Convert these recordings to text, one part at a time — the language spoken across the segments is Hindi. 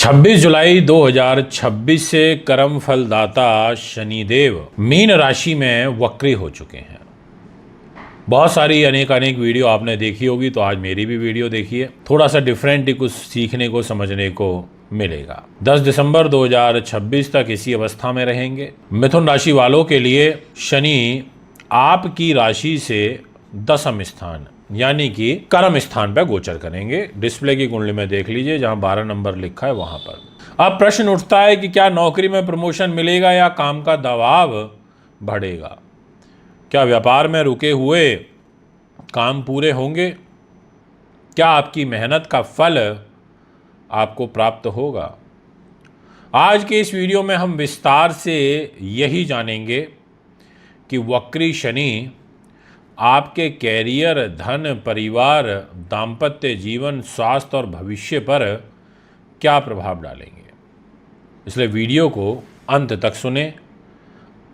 26 जुलाई 2026 से कर्म फलदाता शनिदेव मीन राशि में वक्री हो चुके हैं। बहुत सारी अनेक वीडियो आपने देखी होगी, तो आज मेरी भी वीडियो देखिए, थोड़ा सा डिफरेंट ही कुछ सीखने को समझने को मिलेगा। 10 दिसंबर 2026 तक इसी अवस्था में रहेंगे। मिथुन राशि वालों के लिए शनि आपकी राशि से 10वें स्थान यानी कि कर्म स्थान पर गोचर करेंगे। डिस्प्ले की कुंडली में देख लीजिए, जहां 12 नंबर लिखा है वहां पर। अब प्रश्न उठता है कि क्या नौकरी में प्रमोशन मिलेगा या काम का दबाव बढ़ेगा? क्या व्यापार में रुके हुए काम पूरे होंगे? क्या आपकी मेहनत का फल आपको प्राप्त होगा? आज के इस वीडियो में हम विस्तार से यही जानेंगे कि वक्री शनि आपके कैरियर, धन, परिवार, दाम्पत्य जीवन, स्वास्थ्य और भविष्य पर क्या प्रभाव डालेंगे। इसलिए वीडियो को अंत तक सुने।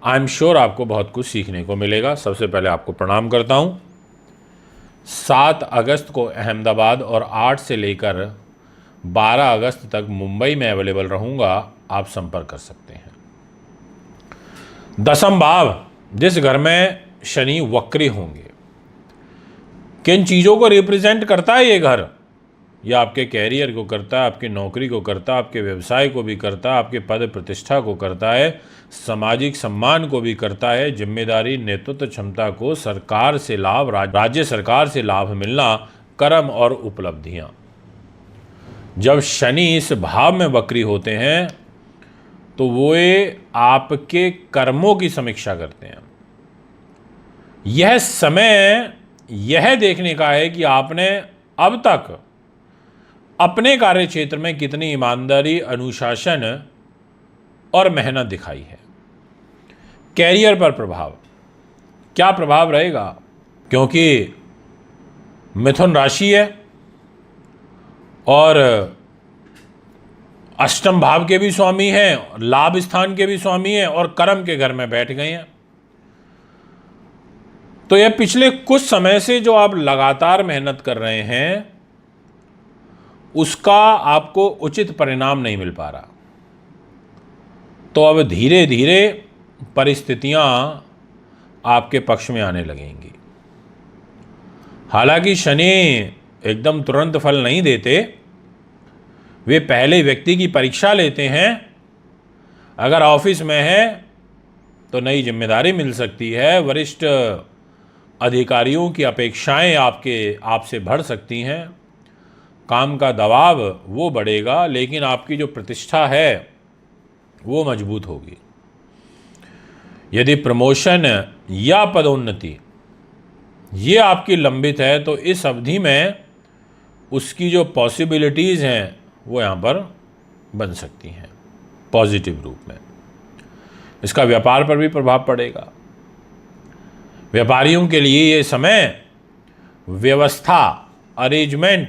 आई एम श्योर आपको बहुत कुछ सीखने को मिलेगा। सबसे पहले आपको प्रणाम करता हूँ। 7 अगस्त को अहमदाबाद और 8 से लेकर 12 अगस्त तक मुंबई में अवेलेबल रहूँगा। आप संपर्क कर सकते हैं। 10वां भाव, जिस घर में शनि वक्री होंगे, किन चीज़ों को रिप्रेजेंट करता है ये घर? यह आपके कैरियर को करता है, आपकी नौकरी को करता है, आपके व्यवसाय को भी करता है, आपके पद प्रतिष्ठा को करता है, सामाजिक सम्मान को भी करता है, जिम्मेदारी, नेतृत्व क्षमता को, सरकार से लाभ, राज्य सरकार से लाभ मिलना, कर्म और उपलब्धियां। जब शनि इस भाव में वक्री होते हैं तो वो आपके कर्मों की समीक्षा करते हैं। यह समय यह देखने का है कि आपने अब तक अपने कार्य क्षेत्र में कितनी ईमानदारी, अनुशासन और मेहनत दिखाई है। कैरियर पर प्रभाव, क्या प्रभाव रहेगा? क्योंकि मिथुन राशि है और अष्टम भाव के भी स्वामी हैं, लाभ स्थान के भी स्वामी हैं और कर्म के घर में बैठ गए हैं। तो यह पिछले कुछ समय से जो आप लगातार मेहनत कर रहे हैं उसका आपको उचित परिणाम नहीं मिल पा रहा। तो अब धीरे धीरे परिस्थितियां आपके पक्ष में आने लगेंगी। हालांकि शनि एकदम तुरंत फल नहीं देते, वे पहले व्यक्ति की परीक्षा लेते हैं। अगर ऑफिस में है तो नई जिम्मेदारी मिल सकती है, वरिष्ठ अधिकारियों की अपेक्षाएं आपसे बढ़ सकती हैं, काम का दबाव वो बढ़ेगा, लेकिन आपकी जो प्रतिष्ठा है वो मजबूत होगी। यदि प्रमोशन या पदोन्नति ये आपकी लंबित है तो इस अवधि में उसकी जो पॉसिबिलिटीज़ हैं वो यहाँ पर बन सकती हैं पॉजिटिव रूप में। इसका व्यापार पर भी प्रभाव पड़ेगा। व्यापारियों के लिए ये समय व्यवस्था, अरेंजमेंट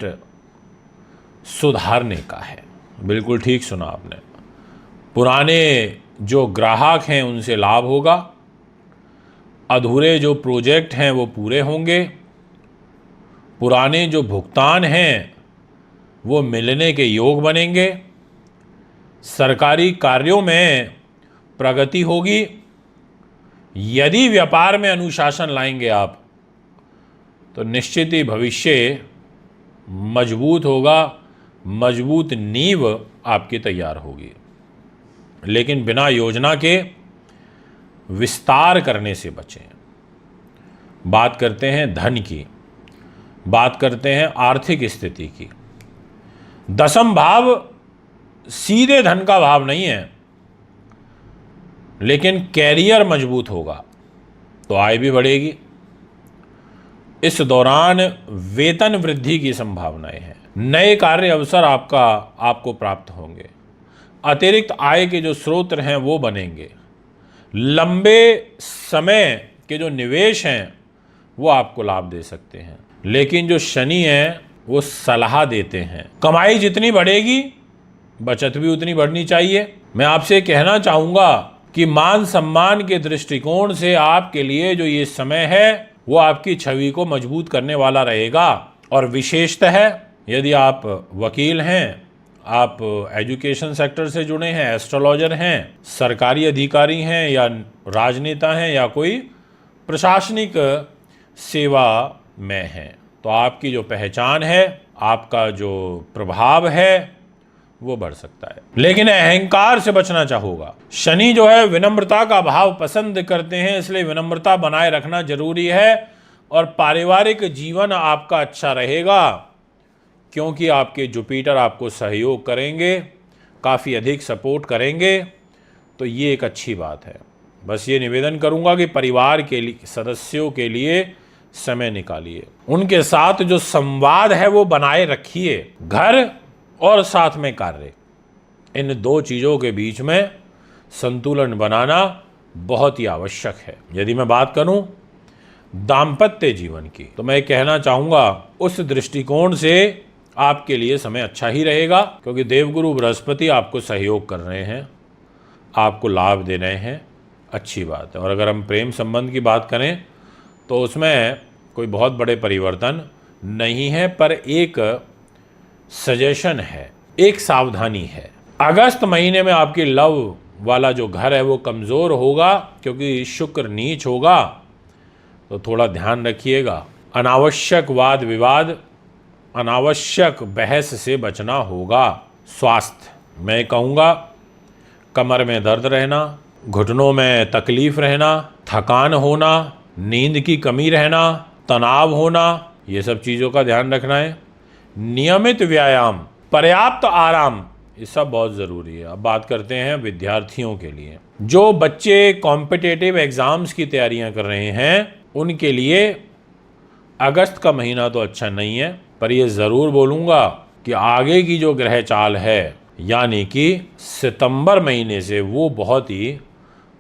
सुधारने का है। बिल्कुल ठीक सुना आपने। पुराने जो ग्राहक हैं उनसे लाभ होगा, अधूरे जो प्रोजेक्ट हैं वो पूरे होंगे, पुराने जो भुगतान हैं वो मिलने के योग बनेंगे, सरकारी कार्यों में प्रगति होगी। यदि व्यापार में अनुशासन लाएंगे आप तो निश्चित ही भविष्य मजबूत होगा, मजबूत नींव आपकी तैयार होगी। लेकिन बिना योजना के विस्तार करने से बचें। बात करते हैं धन की, बात करते हैं आर्थिक स्थिति की। 10वां भाव सीधे धन का भाव नहीं है, लेकिन कैरियर मजबूत होगा तो आय भी बढ़ेगी। इस दौरान वेतन वृद्धि की संभावनाएं हैं, नए कार्य अवसर आपको प्राप्त होंगे, अतिरिक्त आय के जो स्रोत हैं वो बनेंगे, लंबे समय के जो निवेश हैं वो आपको लाभ दे सकते हैं। लेकिन जो शनि है वो सलाह देते हैं, कमाई जितनी बढ़ेगी बचत भी उतनी बढ़नी चाहिए। मैं आपसे कहना चाहूँगा कि मान सम्मान के दृष्टिकोण से आपके लिए जो ये समय है वो आपकी छवि को मजबूत करने वाला रहेगा। और विशेषतः यदि आप वकील हैं, आप एजुकेशन सेक्टर से जुड़े हैं, एस्ट्रोलॉजर हैं, सरकारी अधिकारी हैं या राजनेता हैं या कोई प्रशासनिक सेवा में हैं, तो आपकी जो पहचान है, आपका जो प्रभाव है वो बढ़ सकता है। लेकिन अहंकार से बचना चाहोगा। शनि जो है विनम्रता का भाव पसंद करते हैं, इसलिए विनम्रता बनाए रखना जरूरी है। और पारिवारिक जीवन आपका अच्छा रहेगा क्योंकि आपके जुपिटर आपको सहयोग करेंगे, काफ़ी अधिक सपोर्ट करेंगे, तो ये एक अच्छी बात है। बस ये निवेदन करूंगा कि परिवार के लिए सदस्यों के लिए समय निकालिए, उनके साथ जो संवाद है वो बनाए रखिए। घर और साथ में कार्य, इन दो चीज़ों के बीच में संतुलन बनाना बहुत ही आवश्यक है। यदि मैं बात करूं दाम्पत्य जीवन की, तो मैं कहना चाहूँगा उस दृष्टिकोण से आपके लिए समय अच्छा ही रहेगा, क्योंकि देवगुरु बृहस्पति आपको सहयोग कर रहे हैं, आपको लाभ दे रहे हैं, अच्छी बात है। और अगर हम प्रेम संबंध की बात करें तो उसमें कोई बहुत बड़े परिवर्तन नहीं है, पर एक सजेशन है, एक सावधानी है। अगस्त महीने में आपकी लव वाला जो घर है वो कमज़ोर होगा क्योंकि शुक्र नीच होगा, तो थोड़ा ध्यान रखिएगा। अनावश्यक वाद विवाद, अनावश्यक बहस से बचना होगा। स्वास्थ्य, मैं कहूँगा कमर में दर्द रहना, घुटनों में तकलीफ रहना, थकान होना, नींद की कमी रहना, तनाव होना, ये सब चीज़ों का ध्यान रखना है। नियमित व्यायाम, पर्याप्त आराम, ये सब बहुत ज़रूरी है। अब बात करते हैं विद्यार्थियों के लिए। जो बच्चे कॉम्पिटिटिव एग्ज़ाम्स की तैयारियां कर रहे हैं उनके लिए अगस्त का महीना तो अच्छा नहीं है, पर ये ज़रूर बोलूँगा कि आगे की जो ग्रह चाल है यानी कि सितंबर महीने से वो बहुत ही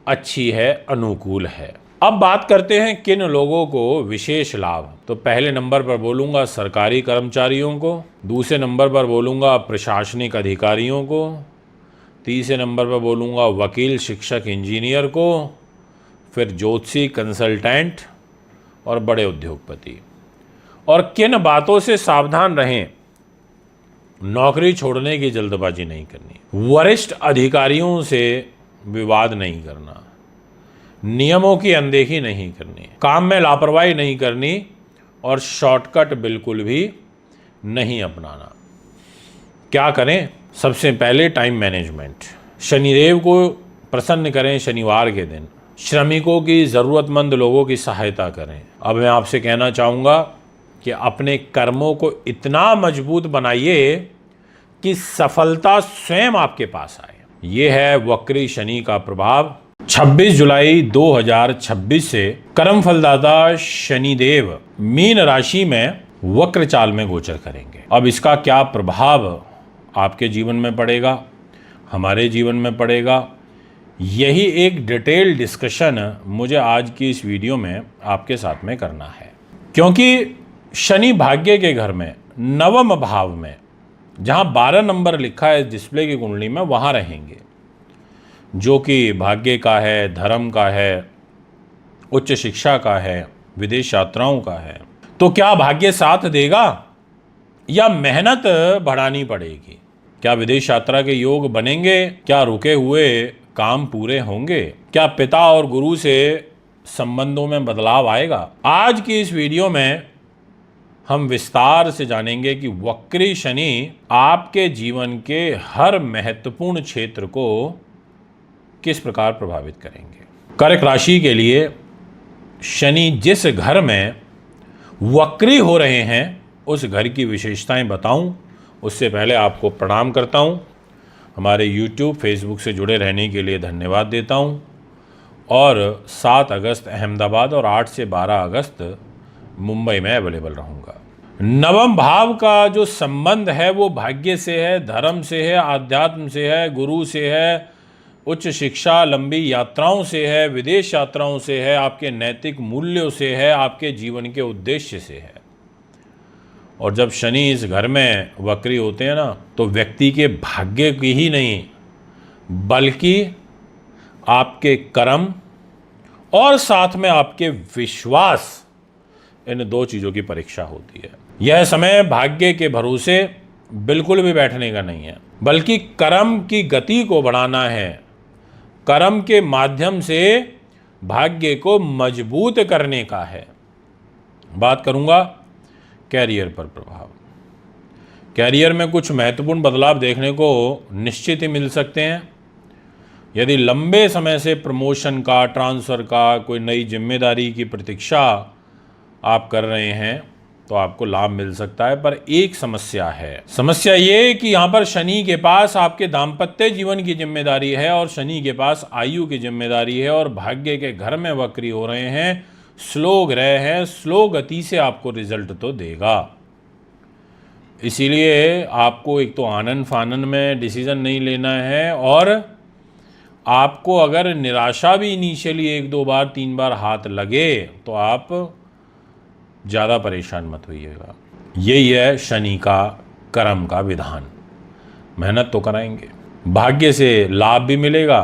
अच्छी है, अनुकूल है। अब बात करते हैं किन लोगों को विशेष लाभ। तो पहले नंबर पर बोलूँगा सरकारी कर्मचारियों को, दूसरे नंबर पर बोलूँगा प्रशासनिक अधिकारियों को, तीसरे नंबर पर बोलूँगा वकील, शिक्षक, इंजीनियर को, फिर ज्योतिषी, कंसल्टेंट और बड़े उद्योगपति। और किन बातों से सावधान रहें, नौकरी छोड़ने की जल्दबाजी नहीं करनी, वरिष्ठ अधिकारियों से विवाद नहीं करना, नियमों की अनदेखी नहीं करनी, काम में लापरवाही नहीं करनी और शॉर्टकट बिल्कुल भी नहीं अपनाना। क्या करें? सबसे पहले टाइम मैनेजमेंट। शनिदेव को प्रसन्न करें शनिवार के दिन, श्रमिकों की, ज़रूरतमंद लोगों की सहायता करें। अब मैं आपसे कहना चाहूँगा कि अपने कर्मों को इतना मजबूत बनाइए कि सफलता स्वयं आपके पास आए। ये है वक्री शनि का प्रभाव। 26 जुलाई 2026 से कर्म फलदाता शनिदेव मीन राशि में वक्र चाल में गोचर करेंगे। अब इसका क्या प्रभाव आपके जीवन में पड़ेगा, हमारे जीवन में पड़ेगा, यही एक डिटेल डिस्कशन मुझे आज की इस वीडियो में आपके साथ में करना है। क्योंकि शनि भाग्य के घर में नवम भाव में, जहां 12 नंबर लिखा है डिस्प्ले की कुंडली में, वहां रहेंगे, जो कि भाग्य का है, धर्म का है, उच्च शिक्षा का है, विदेश यात्राओं का है। तो क्या भाग्य साथ देगा या मेहनत बढ़ानी पड़ेगी? क्या विदेश यात्रा के योग बनेंगे? क्या रुके हुए काम पूरे होंगे? क्या पिता और गुरु से संबंधों में बदलाव आएगा? आज की इस वीडियो में हम विस्तार से जानेंगे कि वक्री शनि आपके जीवन के हर महत्वपूर्ण क्षेत्र को किस प्रकार प्रभावित करेंगे। कर्क राशि के लिए शनि जिस घर में वक्री हो रहे हैं उस घर की विशेषताएं बताऊं, उससे पहले आपको प्रणाम करता हूं। हमारे YouTube, Facebook से जुड़े रहने के लिए धन्यवाद देता हूं। और 7 अगस्त अहमदाबाद और 8 से 12 अगस्त मुंबई में अवेलेबल रहूँगा। नवम भाव का जो संबंध है वो भाग्य से है, धर्म से है, आध्यात्म से है, गुरु से है, उच्च शिक्षा, लंबी यात्राओं से है, विदेश यात्राओं से है, आपके नैतिक मूल्यों से है, आपके जीवन के उद्देश्य से है। और जब शनि इस घर में वक्री होते हैं ना, तो व्यक्ति के भाग्य की ही नहीं बल्कि आपके कर्म और साथ में आपके विश्वास, इन दो चीज़ों की परीक्षा होती है। यह समय भाग्य के भरोसे बिल्कुल भी बैठने का नहीं है, बल्कि कर्म की गति को बढ़ाना है। कर्म के माध्यम से भाग्य को मजबूत करने का है। बात करूंगा कैरियर पर प्रभाव। कैरियर में कुछ महत्वपूर्ण बदलाव देखने को निश्चित ही मिल सकते हैं। यदि लंबे समय से प्रमोशन का, ट्रांसफ़र का, कोई नई जिम्मेदारी की प्रतीक्षा आप कर रहे हैं तो आपको लाभ मिल सकता है। पर एक समस्या है। समस्या ये कि यहाँ पर शनि के पास आपके दाम्पत्य जीवन की जिम्मेदारी है और शनि के पास आयु की जिम्मेदारी है, और भाग्य के घर में वक्री हो रहे हैं, स्लो ग्रह है, स्लो गति से आपको रिजल्ट तो देगा। इसीलिए आपको एक तो आनन फानन में डिसीजन नहीं लेना है, और आपको अगर निराशा भी इनिशियली 1-2 बार 3 बार हाथ लगे तो आप ज़्यादा परेशान मत होइएगा। यही है शनि का कर्म का विधान। मेहनत तो कराएंगे, भाग्य से लाभ भी मिलेगा,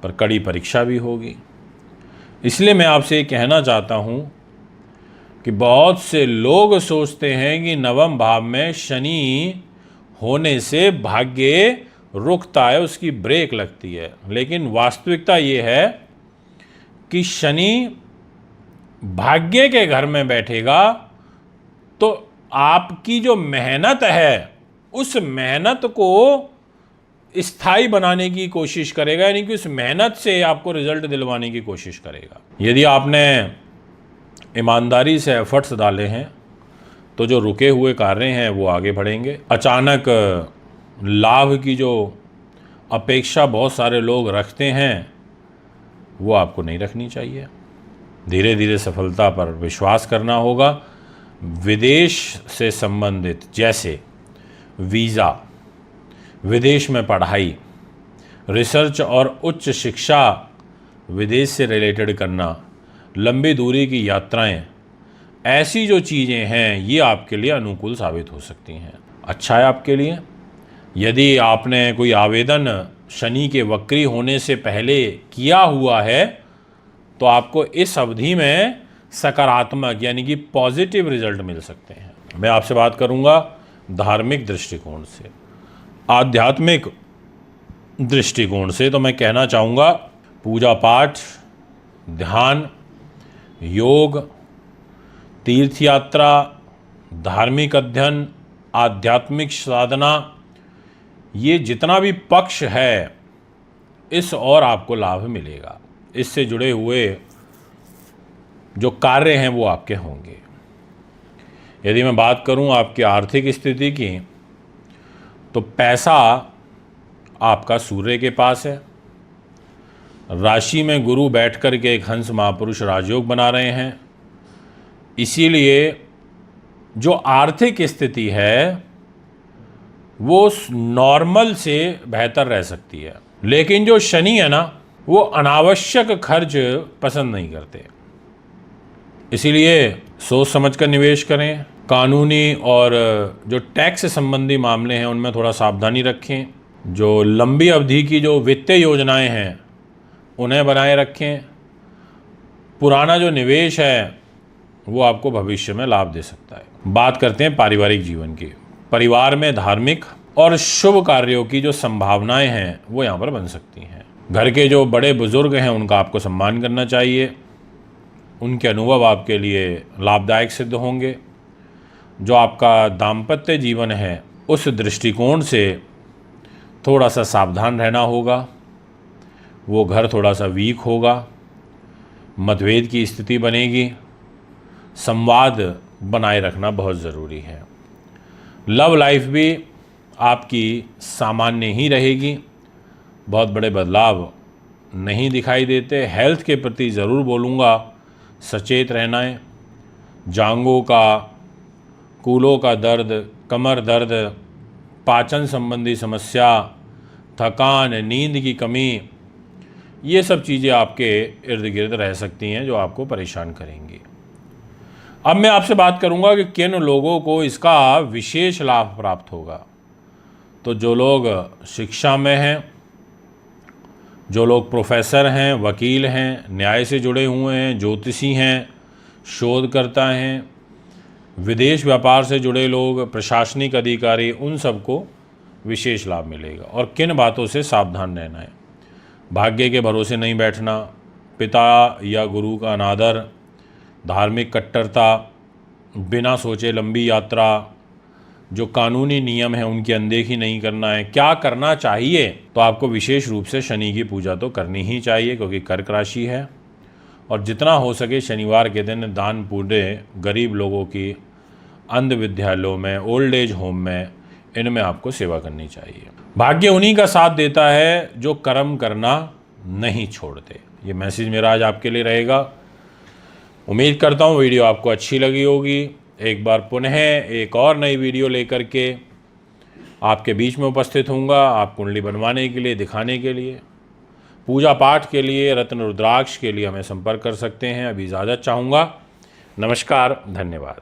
पर कड़ी परीक्षा भी होगी। इसलिए मैं आपसे कहना चाहता हूँ कि बहुत से लोग सोचते हैं कि नवम भाव में शनि होने से भाग्य रुकता है, उसकी ब्रेक लगती है। लेकिन वास्तविकता ये है कि शनि भाग्य के घर में बैठेगा तो आपकी जो मेहनत है उस मेहनत को स्थायी बनाने की कोशिश करेगा, यानी कि उस मेहनत से आपको रिजल्ट दिलवाने की कोशिश करेगा। यदि आपने ईमानदारी से एफर्ट्स डाले हैं तो जो रुके हुए कार्य हैं वो आगे बढ़ेंगे। अचानक लाभ की जो अपेक्षा बहुत सारे लोग रखते हैं वो आपको नहीं रखनी चाहिए। धीरे धीरे सफलता पर विश्वास करना होगा। विदेश से संबंधित जैसे वीज़ा, विदेश में पढ़ाई, रिसर्च और उच्च शिक्षा, विदेश से रिलेटेड करना, लंबी दूरी की यात्राएं, ऐसी जो चीज़ें हैं ये आपके लिए अनुकूल साबित हो सकती हैं। अच्छा है आपके लिए। यदि आपने कोई आवेदन शनि के वक्री होने से पहले किया हुआ है तो आपको इस अवधि में सकारात्मक यानी कि पॉजिटिव रिजल्ट मिल सकते हैं। मैं आपसे बात करूंगा धार्मिक दृष्टिकोण से, आध्यात्मिक दृष्टिकोण से। तो मैं कहना चाहूँगा पूजा पाठ, ध्यान, योग, तीर्थ यात्रा, धार्मिक अध्ययन, आध्यात्मिक साधना, ये जितना भी पक्ष है इस और आपको लाभ मिलेगा। इससे जुड़े हुए जो कार्य हैं वो आपके होंगे। यदि मैं बात करूं आपकी आर्थिक स्थिति की तो पैसा आपका सूर्य के पास है, राशि में गुरु बैठ कर के एक हंस महापुरुष राजयोग बना रहे हैं। इसीलिए जो आर्थिक स्थिति है वो नॉर्मल से बेहतर रह सकती है। लेकिन जो शनि है ना वो अनावश्यक खर्च पसंद नहीं करते। इसीलिए सोच समझ कर निवेश करें। कानूनी और जो टैक्स संबंधी मामले हैं उनमें थोड़ा सावधानी रखें। जो लंबी अवधि की जो वित्तीय योजनाएं हैं उन्हें बनाए रखें। पुराना जो निवेश है वो आपको भविष्य में लाभ दे सकता है। बात करते हैं पारिवारिक जीवन की। परिवार में धार्मिक और शुभ कार्यों की जो संभावनाएं हैं वो यहाँ पर बन सकती हैं। घर के जो बड़े बुजुर्ग हैं उनका आपको सम्मान करना चाहिए। उनके अनुभव आपके लिए लाभदायक सिद्ध होंगे। जो आपका दाम्पत्य जीवन है उस दृष्टिकोण से थोड़ा सा सावधान रहना होगा। वो घर थोड़ा सा वीक होगा, मतभेद की स्थिति बनेगी। संवाद बनाए रखना बहुत ज़रूरी है। लव लाइफ भी आपकी सामान्य ही रहेगी, बहुत बड़े बदलाव नहीं दिखाई देते। हेल्थ के प्रति ज़रूर बोलूँगा, सचेत रहना है। जांघों का, कूलों का दर्द, कमर दर्द, पाचन संबंधी समस्या, थकान, नींद की कमी, ये सब चीज़ें आपके इर्द गिर्द रह सकती हैं जो आपको परेशान करेंगी। अब मैं आपसे बात करूंगा कि किन लोगों को इसका विशेष लाभ प्राप्त होगा। तो जो लोग शिक्षा में हैं, जो लोग प्रोफेसर हैं, वकील हैं, न्याय से जुड़े हुए हैं, ज्योतिषी हैं, शोधकर्ता हैं, विदेश व्यापार से जुड़े लोग, प्रशासनिक अधिकारी, उन सबको विशेष लाभ मिलेगा। और किन बातों से सावधान रहना है? भाग्य के भरोसे नहीं बैठना, पिता या गुरु का अनादर, धार्मिक कट्टरता, बिना सोचे लंबी यात्रा, जो कानूनी नियम है उनकी अनदेखी नहीं करना है। क्या करना चाहिए? तो आपको विशेष रूप से शनि की पूजा तो करनी ही चाहिए, क्योंकि कर्क राशि है। और जितना हो सके शनिवार के दिन दान पुण्य गरीब लोगों की अंध विद्यालयों में, ओल्ड एज होम में, इनमें आपको सेवा करनी चाहिए। भाग्य उन्हीं का साथ देता है जो कर्म करना नहीं छोड़ते। ये मैसेज मेरा आज आपके लिए रहेगा। उम्मीद करता हूँ वीडियो आपको अच्छी लगी होगी। एक बार पुनः एक और नई वीडियो लेकर के आपके बीच में उपस्थित होऊंगा, आप कुंडली बनवाने के लिए, दिखाने के लिए, पूजा पाठ के लिए, रत्न रुद्राक्ष के लिए हमें संपर्क कर सकते हैं। अभी इजाज़त चाहूँगा। नमस्कार, धन्यवाद।